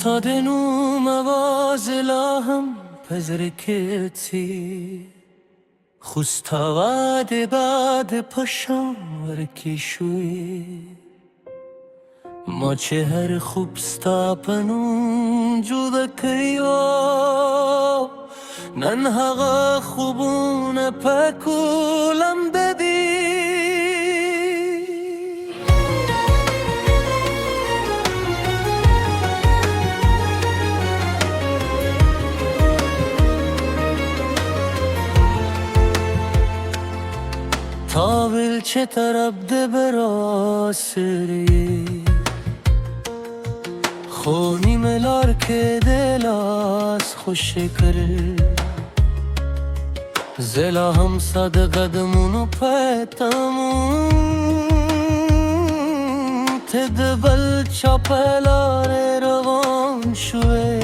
تادنوم آواز لاهم پذرکتی خوستاواد بعد پشم ورکی شوی ما چه هر خوب ستاپنون جوده کیو نن هغه خوبونه پکولم ددی تاویل چه طرف ده براسری خونی ملار که دلاس خوش کرد زلا هم صد قدمونو پیتمون تدبل چاپلار روان شوه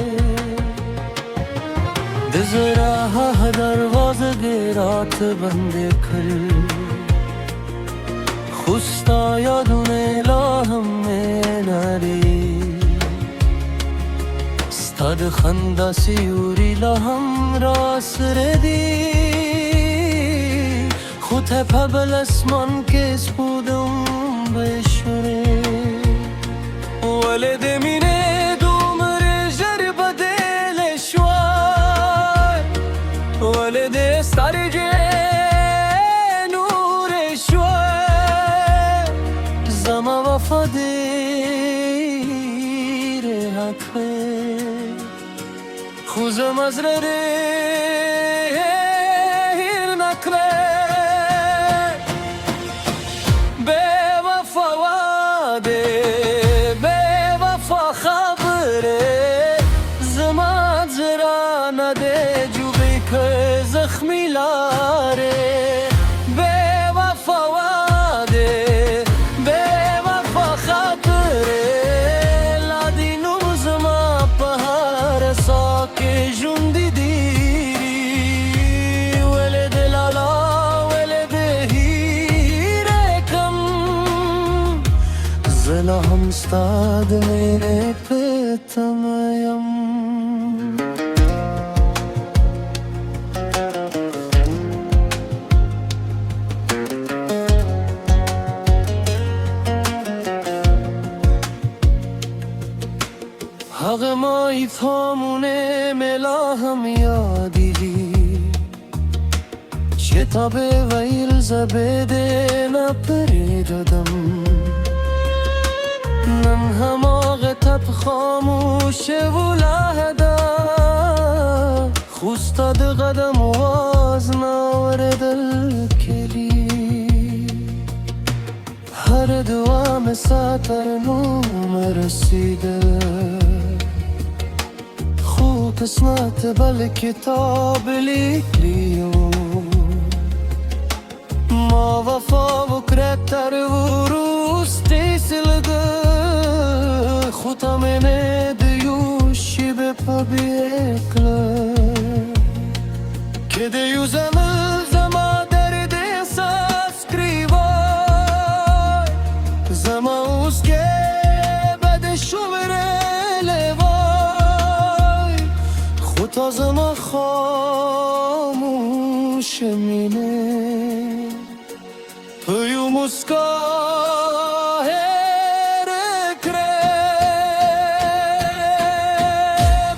دزراه دروازه گرات بنده کرد خوستا یادونه لاهم ناری ستاد خندا سیوری لاهم راس ردی خود پبل اسمان که سپودم بشوره ولد مینه دومر جربه دل شوار ولد استرجه نور شوار زما وفا دیر حقه خوزم از ریر نکره به وفا واده به وفا خبره زمان زرا نده جوبی که زخمی لاره به وفا واده به وفا خبره لادینو زما پهار ساکه جوندی دیری ولد لالا ولد هیرکم زلا هم ستاد میره پتمیم حق مایی تامونه ملا هم یادیدی شتاب ویل زبده نپریددم نن هماغ تب خاموشه و لحدا خوستاد قدم واز ناوردل کلی هر دوام ساتر نوم رسیده قسمت بل کتاب لیکلیو ما وفا بکرتر و روستی سلگه خودم ندیوشی به پبیکله که دیو زما درد احساس کریوای زما اوسکه بده شوره تازه ما خاموش مینه توی مسکاه رکره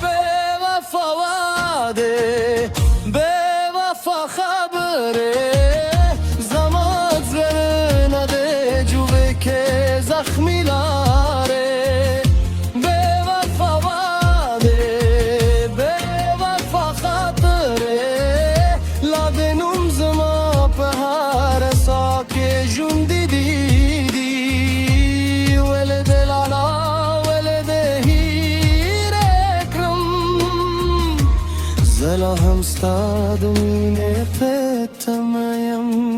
به وفا واده به وفا خبره زمان زره نده جوه که زخمی لاره به وفا واده جوندی دیدی ولد لالا ولد هیرکرم زلا هم ستاد مینه پتمیم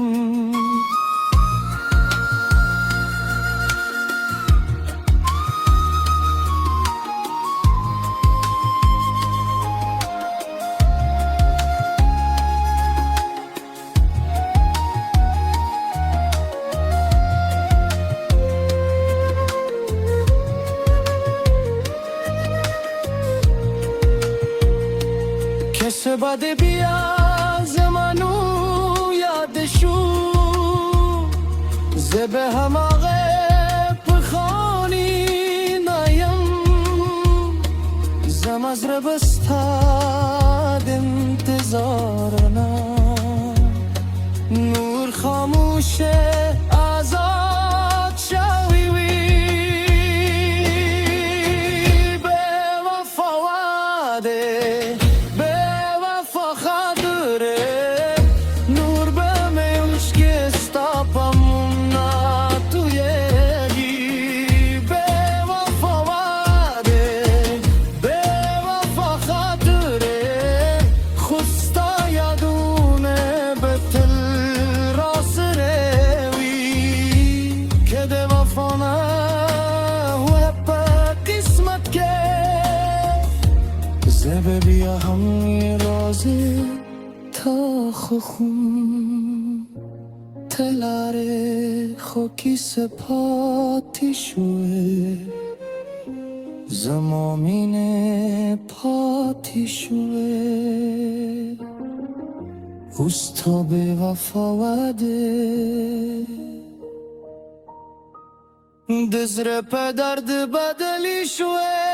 بد بیا زمانو یادشو زبه هماغه پخانی نایم زم از ربستاد انتظارنا نور خاموشه آزاد شوی وی به وفا واده به وفا خاطره نور به میوش که استاپمونا توی گی به وفا واده به وفا خاطره خوستا یادونه به تل راس روی که ده وفا و به قسمت که زبه بیا همی رازه تا خون تلاره خوکی سپاتی شوه زمامین پاتی شوه اوستا به وفا وده دزر پدرد بدلی شوه